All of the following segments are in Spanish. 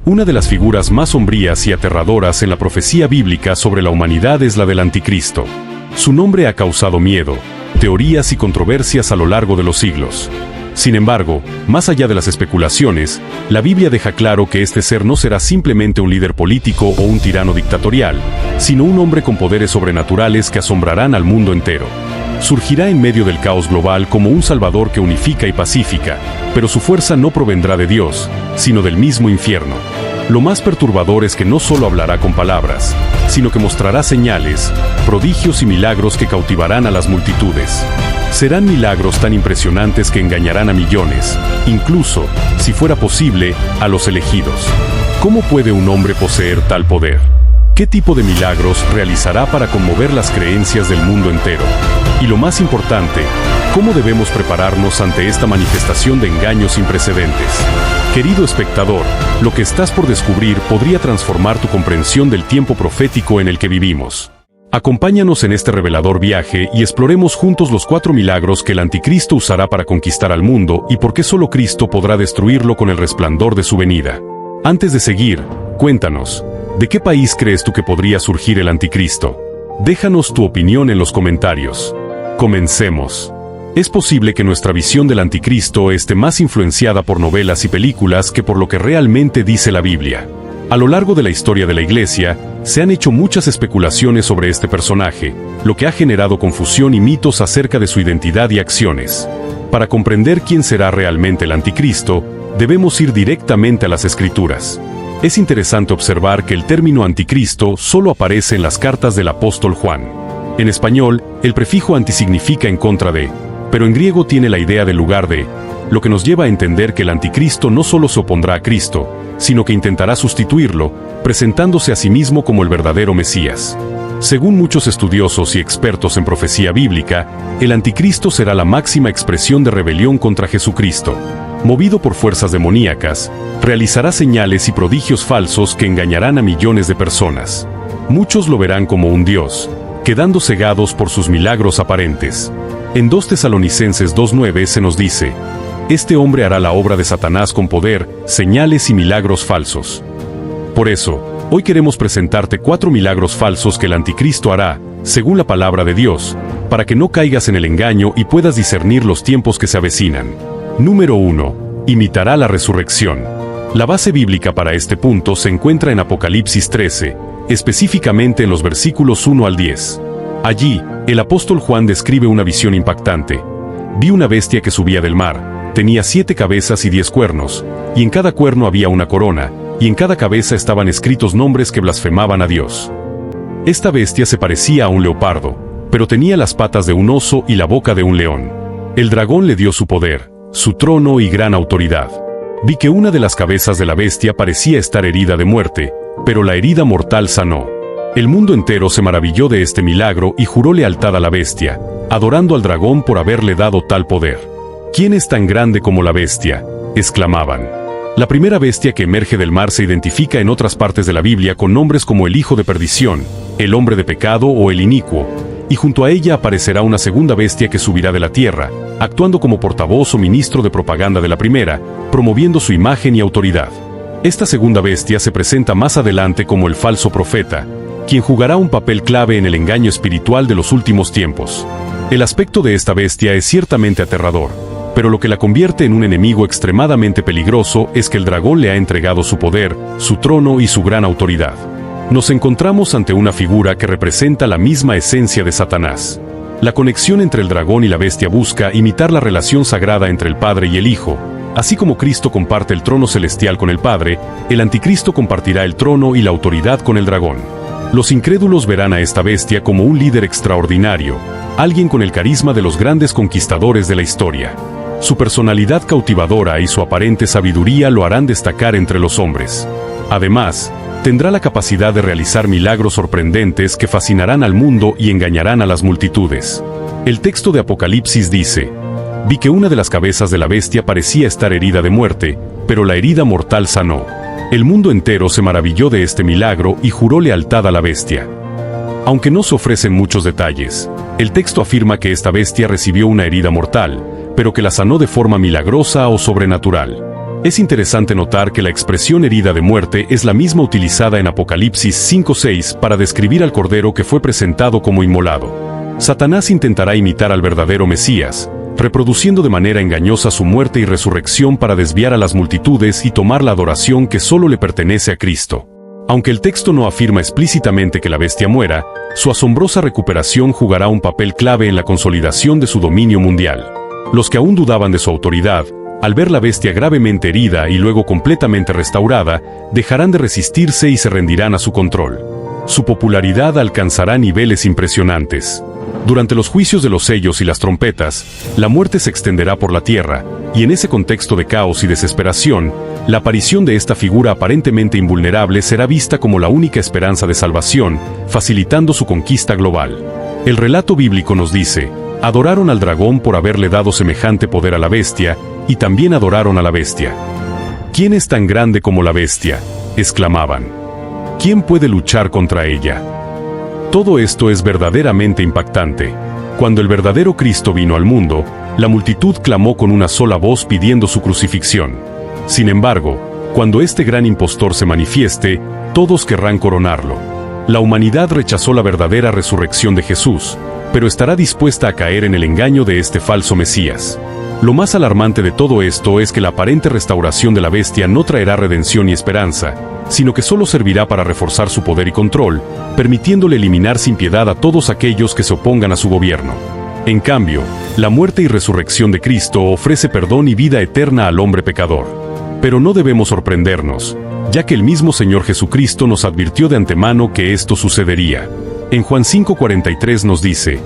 Una de las figuras más sombrías y aterradoras en la profecía bíblica sobre la humanidad es la del Anticristo. Su nombre ha causado miedo, teorías y controversias a lo largo de los siglos. Sin embargo, más allá de las especulaciones, la Biblia deja claro que este ser no será simplemente un líder político o un tirano dictatorial, sino un hombre con poderes sobrenaturales que asombrarán al mundo entero. Surgirá en medio del caos global como un salvador que unifica y pacifica, pero su fuerza no provendrá de Dios, sino del mismo infierno. Lo más perturbador es que no solo hablará con palabras, sino que mostrará señales, prodigios y milagros que cautivarán a las multitudes. Serán milagros tan impresionantes que engañarán a millones, incluso, si fuera posible, a los elegidos. ¿Cómo puede un hombre poseer tal poder? ¿Qué tipo de milagros realizará para conmover las creencias del mundo entero? Y lo más importante, ¿cómo debemos prepararnos ante esta manifestación de engaño sin precedentes? Querido espectador, lo que estás por descubrir podría transformar tu comprensión del tiempo profético en el que vivimos. Acompáñanos en este revelador viaje y exploremos juntos los 4 milagros que el Anticristo usará para conquistar al mundo y por qué solo Cristo podrá destruirlo con el resplandor de su venida. Antes de seguir, cuéntanos, ¿de qué país crees tú que podría surgir el Anticristo? Déjanos tu opinión en los comentarios. Comencemos. Es posible que nuestra visión del Anticristo esté más influenciada por novelas y películas que por lo que realmente dice la Biblia. A lo largo de la historia de la Iglesia, se han hecho muchas especulaciones sobre este personaje, lo que ha generado confusión y mitos acerca de su identidad y acciones. Para comprender quién será realmente el Anticristo, debemos ir directamente a las Escrituras. Es interesante observar que el término Anticristo solo aparece en las cartas del apóstol Juan. En español, el prefijo anti significa en contra de, pero en griego tiene la idea del lugar de, lo que nos lleva a entender que el Anticristo no solo se opondrá a Cristo, sino que intentará sustituirlo, presentándose a sí mismo como el verdadero Mesías. Según muchos estudiosos y expertos en profecía bíblica, el Anticristo será la máxima expresión de rebelión contra Jesucristo. Movido por fuerzas demoníacas, realizará señales y prodigios falsos que engañarán a millones de personas. Muchos lo verán como un dios, quedando cegados por sus milagros aparentes. En 2 Tesalonicenses 2:9 se nos dice: este hombre hará la obra de Satanás con poder, señales y milagros falsos. Por eso, hoy queremos presentarte 4 milagros falsos que el Anticristo hará, según la palabra de Dios, para que no caigas en el engaño y puedas discernir los tiempos que se avecinan. Número 1. Imitará la resurrección. La base bíblica para este punto se encuentra en Apocalipsis 13, específicamente en los versículos 1 al 10. Allí, el apóstol Juan describe una visión impactante. Vi una bestia que subía del mar, tenía 7 cabezas y 10 cuernos, y en cada cuerno había una corona, y en cada cabeza estaban escritos nombres que blasfemaban a Dios. Esta bestia se parecía a un leopardo, pero tenía las patas de un oso y la boca de un león. El dragón le dio su poder, su trono y gran autoridad. Vi que una de las cabezas de la bestia parecía estar herida de muerte, pero la herida mortal sanó. El mundo entero se maravilló de este milagro y juró lealtad a la bestia, adorando al dragón por haberle dado tal poder. ¿Quién es tan grande como la bestia?, exclamaban. La primera bestia que emerge del mar se identifica en otras partes de la Biblia con nombres como el hijo de perdición, el hombre de pecado o el inicuo, y junto a ella aparecerá una segunda bestia que subirá de la tierra, actuando como portavoz o ministro de propaganda de la primera, promoviendo su imagen y autoridad. Esta segunda bestia se presenta más adelante como el falso profeta, quien jugará un papel clave en el engaño espiritual de los últimos tiempos. El aspecto de esta bestia es ciertamente aterrador, pero lo que la convierte en un enemigo extremadamente peligroso es que el dragón le ha entregado su poder, su trono y su gran autoridad. Nos encontramos ante una figura que representa la misma esencia de Satanás. La conexión entre el dragón y la bestia busca imitar la relación sagrada entre el Padre y el Hijo. Así como Cristo comparte el trono celestial con el Padre, el Anticristo compartirá el trono y la autoridad con el dragón. Los incrédulos verán a esta bestia como un líder extraordinario, alguien con el carisma de los grandes conquistadores de la historia. Su personalidad cautivadora y su aparente sabiduría lo harán destacar entre los hombres. Además, tendrá la capacidad de realizar milagros sorprendentes que fascinarán al mundo y engañarán a las multitudes. El texto de Apocalipsis dice: vi que una de las cabezas de la bestia parecía estar herida de muerte, pero la herida mortal sanó. El mundo entero se maravilló de este milagro y juró lealtad a la bestia. Aunque no se ofrecen muchos detalles, el texto afirma que esta bestia recibió una herida mortal, pero que la sanó de forma milagrosa o sobrenatural. Es interesante notar que la expresión herida de muerte es la misma utilizada en Apocalipsis 5:6 para describir al Cordero que fue presentado como inmolado. Satanás intentará imitar al verdadero Mesías, reproduciendo de manera engañosa su muerte y resurrección para desviar a las multitudes y tomar la adoración que solo le pertenece a Cristo. Aunque el texto no afirma explícitamente que la bestia muera, su asombrosa recuperación jugará un papel clave en la consolidación de su dominio mundial. Los que aún dudaban de su autoridad, al ver la bestia gravemente herida y luego completamente restaurada, dejarán de resistirse y se rendirán a su control. Su popularidad alcanzará niveles impresionantes. Durante los juicios de los sellos y las trompetas, la muerte se extenderá por la tierra, y en ese contexto de caos y desesperación, la aparición de esta figura aparentemente invulnerable será vista como la única esperanza de salvación, facilitando su conquista global. El relato bíblico nos dice: adoraron al dragón por haberle dado semejante poder a la bestia, y también adoraron a la bestia. ¿Quién es tan grande como la bestia?, exclamaban. ¿Quién puede luchar contra ella? Todo esto es verdaderamente impactante. Cuando el verdadero Cristo vino al mundo, la multitud clamó con una sola voz pidiendo su crucifixión. Sin embargo, cuando este gran impostor se manifieste, todos querrán coronarlo. La humanidad rechazó la verdadera resurrección de Jesús, pero estará dispuesta a caer en el engaño de este falso Mesías. Lo más alarmante de todo esto es que la aparente restauración de la bestia no traerá redención y esperanza, sino que solo servirá para reforzar su poder y control, permitiéndole eliminar sin piedad a todos aquellos que se opongan a su gobierno. En cambio, la muerte y resurrección de Cristo ofrece perdón y vida eterna al hombre pecador. Pero no debemos sorprendernos, ya que el mismo Señor Jesucristo nos advirtió de antemano que esto sucedería. En Juan 5:43 nos dice: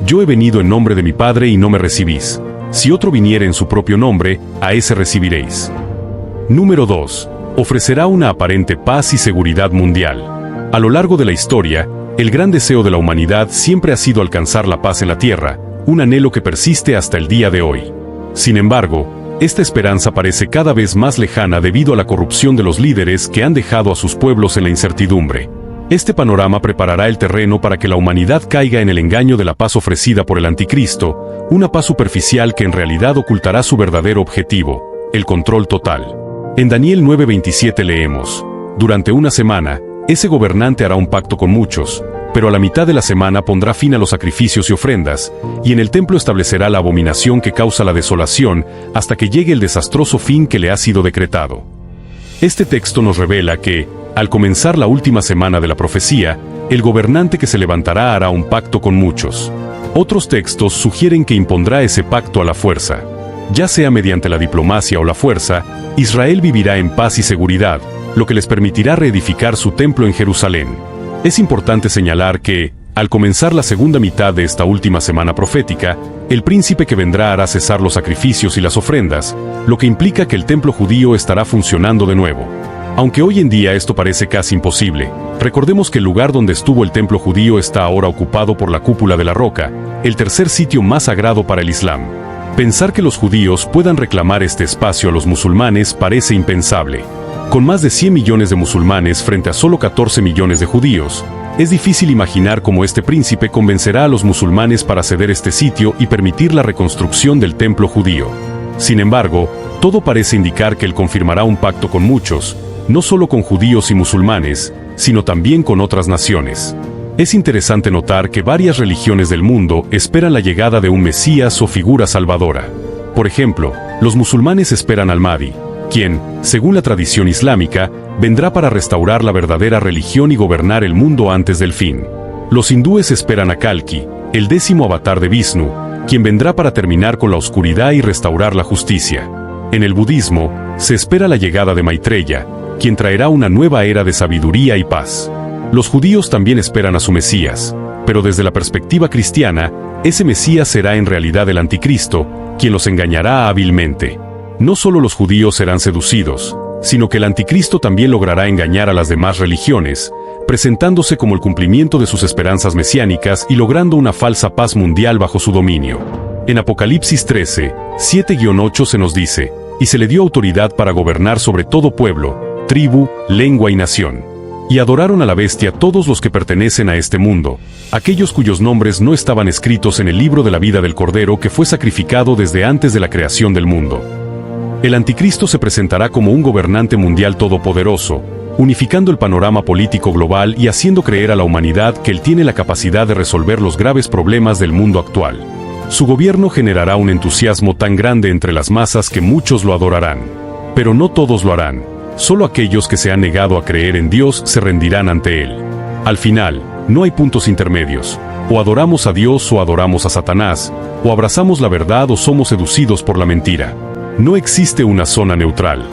«Yo he venido en nombre de mi Padre y no me recibís. Si otro viniere en su propio nombre, a ese recibiréis». Número 2. Ofrecerá una aparente paz y seguridad mundial. A lo largo de la historia, el gran deseo de la humanidad siempre ha sido alcanzar la paz en la tierra, un anhelo que persiste hasta el día de hoy. Sin embargo, esta esperanza parece cada vez más lejana debido a la corrupción de los líderes que han dejado a sus pueblos en la incertidumbre. Este panorama preparará el terreno para que la humanidad caiga en el engaño de la paz ofrecida por el anticristo, una paz superficial que en realidad ocultará su verdadero objetivo, el control total. En Daniel 9:27 leemos: «Durante una semana, ese gobernante hará un pacto con muchos, pero a la mitad de la semana pondrá fin a los sacrificios y ofrendas, y en el templo establecerá la abominación que causa la desolación hasta que llegue el desastroso fin que le ha sido decretado». Este texto nos revela que, al comenzar la última semana de la profecía, el gobernante que se levantará hará un pacto con muchos. Otros textos sugieren que impondrá ese pacto a la fuerza. Ya sea mediante la diplomacia o la fuerza, Israel vivirá en paz y seguridad, lo que les permitirá reedificar su templo en Jerusalén. Es importante señalar que, al comenzar la segunda mitad de esta última semana profética, el príncipe que vendrá hará cesar los sacrificios y las ofrendas, lo que implica que el templo judío estará funcionando de nuevo. Aunque hoy en día esto parece casi imposible, recordemos que el lugar donde estuvo el templo judío está ahora ocupado por la cúpula de la roca, el tercer sitio más sagrado para el Islam. Pensar que los judíos puedan reclamar este espacio a los musulmanes parece impensable. Con más de 100 millones de musulmanes frente a solo 14 millones de judíos, es difícil imaginar cómo este príncipe convencerá a los musulmanes para ceder este sitio y permitir la reconstrucción del templo judío. Sin embargo, todo parece indicar que él confirmará un pacto con muchos, no solo con judíos y musulmanes, sino también con otras naciones. Es interesante notar que varias religiones del mundo esperan la llegada de un Mesías o figura salvadora. Por ejemplo, los musulmanes esperan al Mahdi, quien, según la tradición islámica, vendrá para restaurar la verdadera religión y gobernar el mundo antes del fin. Los hindúes esperan a Kalki, el 10º avatar de Vishnu, quien vendrá para terminar con la oscuridad y restaurar la justicia. En el budismo, se espera la llegada de Maitreya, quien traerá una nueva era de sabiduría y paz. Los judíos también esperan a su Mesías, pero desde la perspectiva cristiana, ese Mesías será en realidad el anticristo, quien los engañará hábilmente. No solo los judíos serán seducidos, sino que el anticristo también logrará engañar a las demás religiones, presentándose como el cumplimiento de sus esperanzas mesiánicas y logrando una falsa paz mundial bajo su dominio. En Apocalipsis 13, 7-8 se nos dice: «Y se le dio autoridad para gobernar sobre todo pueblo, tribu, lengua y nación. Y adoraron a la bestia todos los que pertenecen a este mundo, aquellos cuyos nombres no estaban escritos en el libro de la vida del Cordero que fue sacrificado desde antes de la creación del mundo». El anticristo se presentará como un gobernante mundial todopoderoso, unificando el panorama político global y haciendo creer a la humanidad que él tiene la capacidad de resolver los graves problemas del mundo actual. Su gobierno generará un entusiasmo tan grande entre las masas que muchos lo adorarán. Pero no todos lo harán. Solo aquellos que se han negado a creer en Dios se rendirán ante él. Al final, no hay puntos intermedios. O adoramos a Dios o adoramos a Satanás, o abrazamos la verdad o somos seducidos por la mentira. No existe una zona neutral.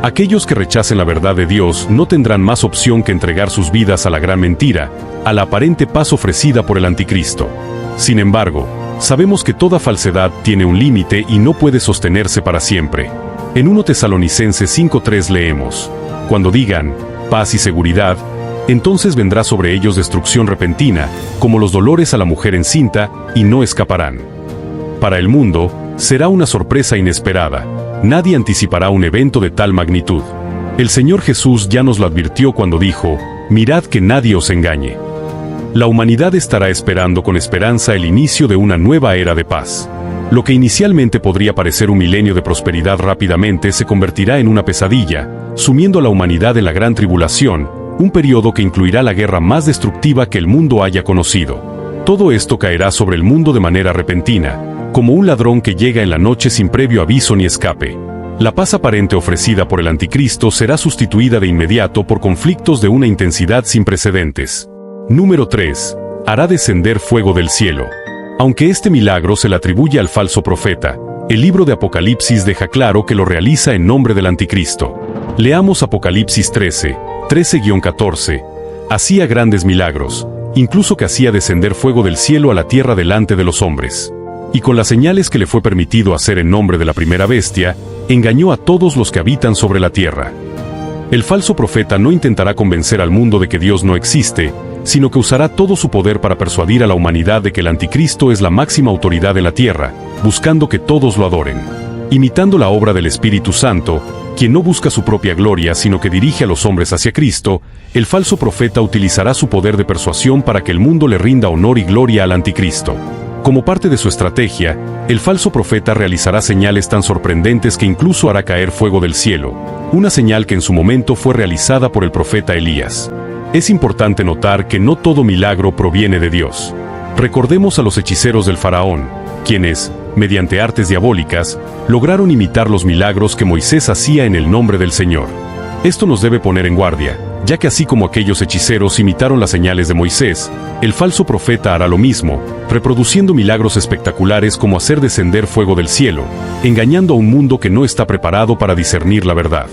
Aquellos que rechacen la verdad de Dios no tendrán más opción que entregar sus vidas a la gran mentira, a la aparente paz ofrecida por el anticristo. Sin embargo, sabemos que toda falsedad tiene un límite y no puede sostenerse para siempre. En 1 Tesalonicenses 5:3 leemos: cuando digan paz y seguridad, entonces vendrá sobre ellos destrucción repentina, como los dolores a la mujer encinta, y no escaparán. Para el mundo, será una sorpresa inesperada. Nadie anticipará un evento de tal magnitud. El Señor Jesús ya nos lo advirtió cuando dijo: mirad que nadie os engañe. La humanidad estará esperando con esperanza el inicio de una nueva era de paz. Lo que inicialmente podría parecer un milenio de prosperidad rápidamente se convertirá en una pesadilla, sumiendo a la humanidad en la gran tribulación, un periodo que incluirá la guerra más destructiva que el mundo haya conocido. Todo esto caerá sobre el mundo de manera repentina, como un ladrón que llega en la noche sin previo aviso ni escape. La paz aparente ofrecida por el anticristo será sustituida de inmediato por conflictos de una intensidad sin precedentes. Número 3. Hará descender fuego del cielo. Aunque este milagro se le atribuye al falso profeta, el libro de Apocalipsis deja claro que lo realiza en nombre del anticristo. Leamos Apocalipsis 13:14. Hacía grandes milagros, incluso que hacía descender fuego del cielo a la tierra delante de los hombres. Y con las señales que le fue permitido hacer en nombre de la primera bestia, engañó a todos los que habitan sobre la tierra. El falso profeta no intentará convencer al mundo de que Dios no existe, sino que usará todo su poder para persuadir a la humanidad de que el anticristo es la máxima autoridad en la tierra, buscando que todos lo adoren. Imitando la obra del Espíritu Santo, quien no busca su propia gloria sino que dirige a los hombres hacia Cristo, el falso profeta utilizará su poder de persuasión para que el mundo le rinda honor y gloria al anticristo. Como parte de su estrategia, el falso profeta realizará señales tan sorprendentes que incluso hará caer fuego del cielo, una señal que en su momento fue realizada por el profeta Elías. Es importante notar que no todo milagro proviene de Dios. Recordemos a los hechiceros del faraón, quienes, mediante artes diabólicas, lograron imitar los milagros que Moisés hacía en el nombre del Señor. Esto nos debe poner en guardia, ya que así como aquellos hechiceros imitaron las señales de Moisés, el falso profeta hará lo mismo, reproduciendo milagros espectaculares como hacer descender fuego del cielo, engañando a un mundo que no está preparado para discernir la verdad.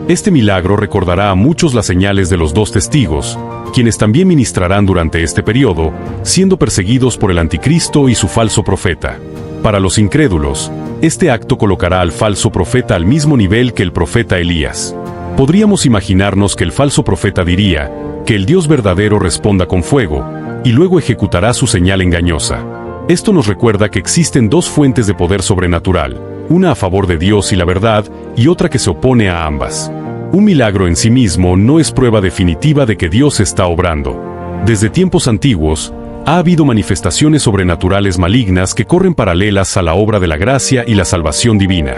Este milagro recordará a muchos las señales de los 2 testigos, quienes también ministrarán durante este periodo, siendo perseguidos por el anticristo y su falso profeta. Para los incrédulos, este acto colocará al falso profeta al mismo nivel que el profeta Elías. Podríamos imaginarnos que el falso profeta diría que el Dios verdadero responda con fuego, y luego ejecutará su señal engañosa. Esto nos recuerda que existen 2 fuentes de poder sobrenatural, una a favor de Dios y la verdad, y otra que se opone a ambas. Un milagro en sí mismo no es prueba definitiva de que Dios está obrando. Desde tiempos antiguos, ha habido manifestaciones sobrenaturales malignas que corren paralelas a la obra de la gracia y la salvación divina.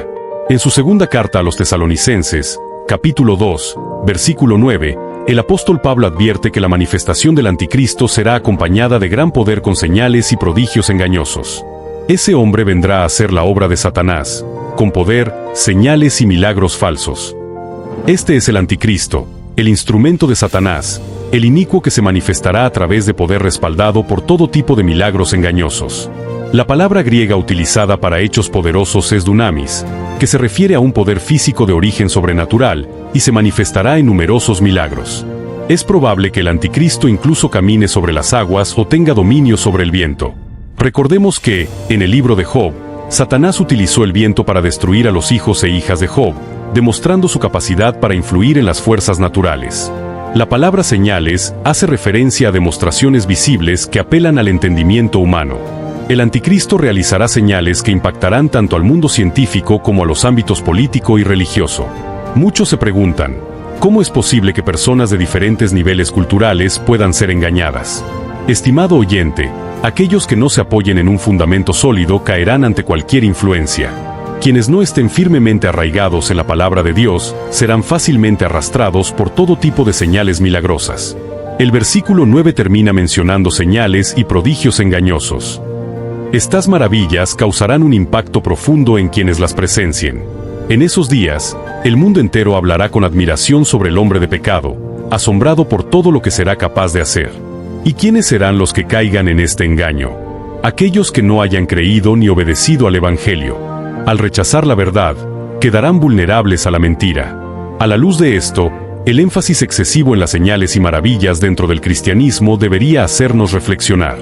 En su segunda carta a los Tesalonicenses, capítulo 2, versículo 9, el apóstol Pablo advierte que la manifestación del anticristo será acompañada de gran poder con señales y prodigios engañosos. Ese hombre vendrá a hacer la obra de Satanás, con poder, señales y milagros falsos. Este es el anticristo, el instrumento de Satanás, el inicuo que se manifestará a través de poder respaldado por todo tipo de milagros engañosos. La palabra griega utilizada para hechos poderosos es dunamis, que se refiere a un poder físico de origen sobrenatural, y se manifestará en numerosos milagros. Es probable que el anticristo incluso camine sobre las aguas o tenga dominio sobre el viento. Recordemos que, en el libro de Job, Satanás utilizó el viento para destruir a los hijos e hijas de Job, demostrando su capacidad para influir en las fuerzas naturales. La palabra señales hace referencia a demostraciones visibles que apelan al entendimiento humano. El anticristo realizará señales que impactarán tanto al mundo científico como a los ámbitos político y religioso. Muchos se preguntan, ¿cómo es posible que personas de diferentes niveles culturales puedan ser engañadas? Estimado oyente, aquellos que no se apoyen en un fundamento sólido caerán ante cualquier influencia. Quienes no estén firmemente arraigados en la palabra de Dios serán fácilmente arrastrados por todo tipo de señales milagrosas. El versículo 9 termina mencionando señales y prodigios engañosos. Estas maravillas causarán un impacto profundo en quienes las presencien. En esos días, el mundo entero hablará con admiración sobre el hombre de pecado, asombrado por todo lo que será capaz de hacer. ¿Y quiénes serán los que caigan en este engaño? Aquellos que no hayan creído ni obedecido al Evangelio. Al rechazar la verdad, quedarán vulnerables a la mentira. A la luz de esto, el énfasis excesivo en las señales y maravillas dentro del cristianismo debería hacernos reflexionar.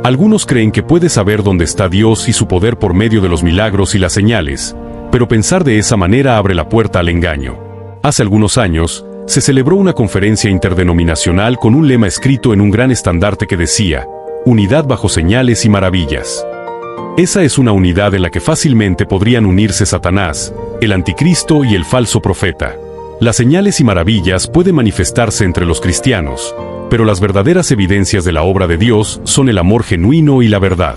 Algunos creen que puede saber dónde está Dios y su poder por medio de los milagros y las señales, pero pensar de esa manera abre la puerta al engaño. Hace algunos años, se celebró una conferencia interdenominacional con un lema escrito en un gran estandarte que decía: Unidad bajo señales y maravillas. Esa es una unidad en la que fácilmente podrían unirse Satanás, el anticristo y el falso profeta. Las señales y maravillas pueden manifestarse entre los cristianos, pero las verdaderas evidencias de la obra de Dios son el amor genuino y la verdad.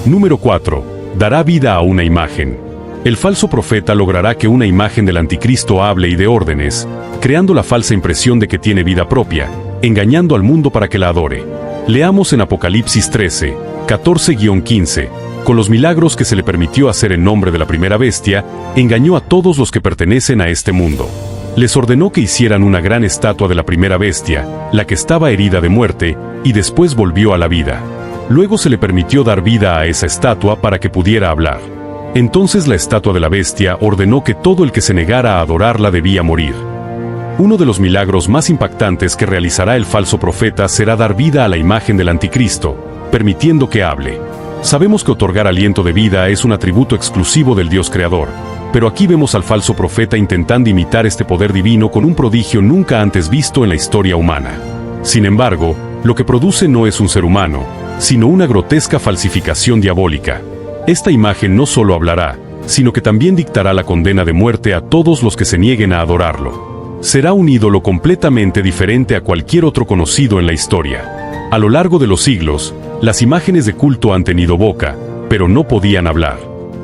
Número 4. Dará vida a una imagen. El falso profeta logrará que una imagen del anticristo hable y dé órdenes, creando la falsa impresión de que tiene vida propia, engañando al mundo para que la adore. Leamos en Apocalipsis 13, 14-15. Con los milagros que se le permitió hacer en nombre de la primera bestia, engañó a todos los que pertenecen a este mundo. Les ordenó que hicieran una gran estatua de la primera bestia, la que estaba herida de muerte, y después volvió a la vida. Luego se le permitió dar vida a esa estatua para que pudiera hablar. Entonces la estatua de la bestia ordenó que todo el que se negara a adorarla debía morir. Uno de los milagros más impactantes que realizará el falso profeta será dar vida a la imagen del anticristo, permitiendo que hable. Sabemos que otorgar aliento de vida es un atributo exclusivo del Dios creador, pero aquí vemos al falso profeta intentando imitar este poder divino con un prodigio nunca antes visto en la historia humana. Sin embargo, lo que produce no es un ser humano, sino una grotesca falsificación diabólica. Esta imagen no solo hablará, sino que también dictará la condena de muerte a todos los que se nieguen a adorarlo. Será un ídolo completamente diferente a cualquier otro conocido en la historia. A lo largo de los siglos, las imágenes de culto han tenido boca, pero no podían hablar.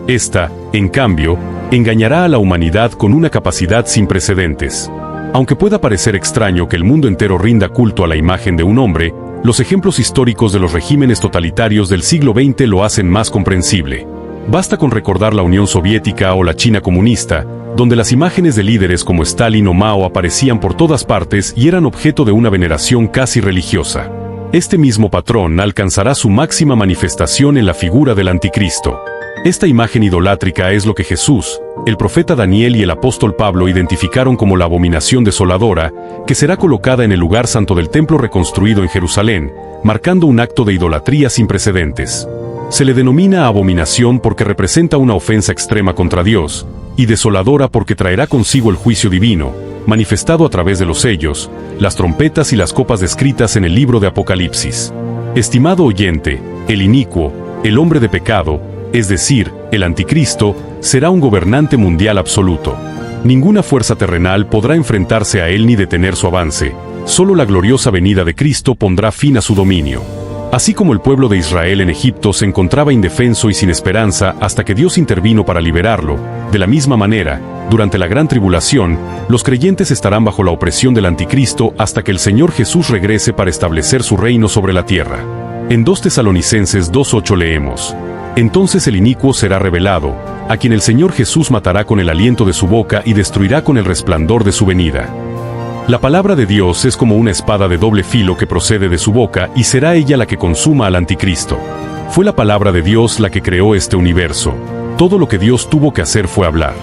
Esta, en cambio, engañará a la humanidad con una capacidad sin precedentes. Aunque pueda parecer extraño que el mundo entero rinda culto a la imagen de un hombre, los ejemplos históricos de los regímenes totalitarios del siglo XX lo hacen más comprensible. Basta con recordar la Unión Soviética o la China comunista, donde las imágenes de líderes como Stalin o Mao aparecían por todas partes y eran objeto de una veneración casi religiosa. Este mismo patrón alcanzará su máxima manifestación en la figura del anticristo. Esta imagen idolátrica es lo que Jesús, el profeta Daniel y el apóstol Pablo identificaron como la abominación desoladora, que será colocada en el lugar santo del templo reconstruido en Jerusalén, marcando un acto de idolatría sin precedentes. Se le denomina abominación porque representa una ofensa extrema contra Dios, y desoladora porque traerá consigo el juicio divino, manifestado a través de los sellos, las trompetas y las copas descritas en el libro de Apocalipsis. Estimado oyente, el inicuo, el hombre de pecado, es decir, el anticristo, será un gobernante mundial absoluto. Ninguna fuerza terrenal podrá enfrentarse a él ni detener su avance, solo la gloriosa venida de Cristo pondrá fin a su dominio. Así como el pueblo de Israel en Egipto se encontraba indefenso y sin esperanza hasta que Dios intervino para liberarlo, de la misma manera, durante la gran tribulación, los creyentes estarán bajo la opresión del anticristo hasta que el Señor Jesús regrese para establecer su reino sobre la tierra. En 2 Tesalonicenses 2:8 leemos: Entonces el inicuo será revelado, a quien el Señor Jesús matará con el aliento de su boca y destruirá con el resplandor de su venida. La palabra de Dios es como una espada de doble filo que procede de su boca y será ella la que consuma al anticristo. Fue la palabra de Dios la que creó este universo. Todo lo que Dios tuvo que hacer fue hablar.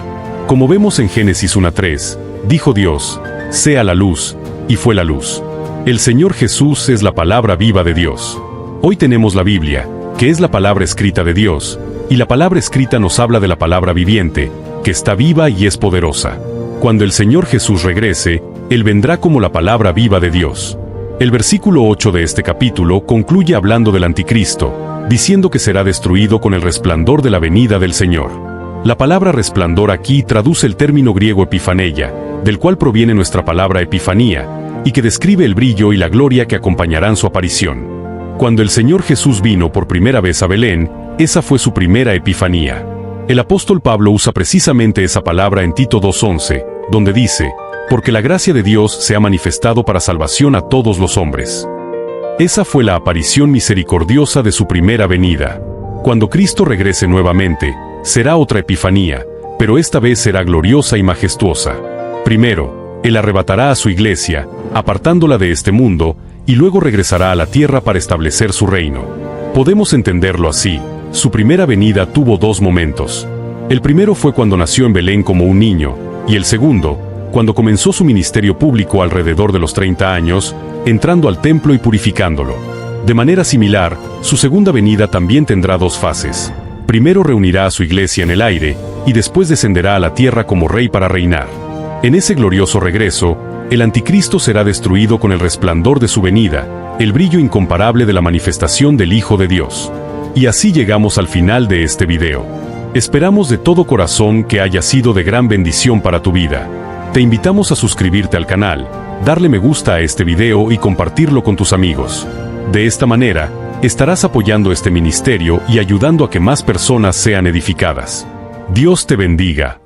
Como vemos en Génesis 1:3, dijo Dios: sea la luz, y fue la luz. El Señor Jesús es la palabra viva de Dios. Hoy tenemos la Biblia, que es la palabra escrita de Dios, y la palabra escrita nos habla de la palabra viviente, que está viva y es poderosa. Cuando el Señor Jesús regrese, Él vendrá como la palabra viva de Dios. El versículo 8 de este capítulo concluye hablando del anticristo, diciendo que será destruido con el resplandor de la venida del Señor. La palabra resplandor aquí traduce el término griego epifaneia, del cual proviene nuestra palabra epifanía, y que describe el brillo y la gloria que acompañarán su aparición. Cuando el Señor Jesús vino por primera vez a Belén, esa fue su primera epifanía. El apóstol Pablo usa precisamente esa palabra en Tito 2:11, donde dice, porque la gracia de Dios se ha manifestado para salvación a todos los hombres. Esa fue la aparición misericordiosa de su primera venida. Cuando Cristo regrese nuevamente, será otra epifanía, pero esta vez será gloriosa y majestuosa. Primero, Él arrebatará a su iglesia, apartándola de este mundo, y luego regresará a la tierra para establecer su reino. Podemos entenderlo así. Su primera venida tuvo dos momentos. El primero fue cuando nació en Belén como un niño, y el segundo, cuando comenzó su ministerio público alrededor de los 30 años, entrando al templo y purificándolo. De manera similar, su segunda venida también tendrá dos fases. Primero reunirá a su iglesia en el aire, y después descenderá a la tierra como rey para reinar. En ese glorioso regreso, el anticristo será destruido con el resplandor de su venida, el brillo incomparable de la manifestación del Hijo de Dios. Y así llegamos al final de este video. Esperamos de todo corazón que haya sido de gran bendición para tu vida. Te invitamos a suscribirte al canal, darle me gusta a este video y compartirlo con tus amigos. De esta manera, estarás apoyando este ministerio y ayudando a que más personas sean edificadas. Dios te bendiga.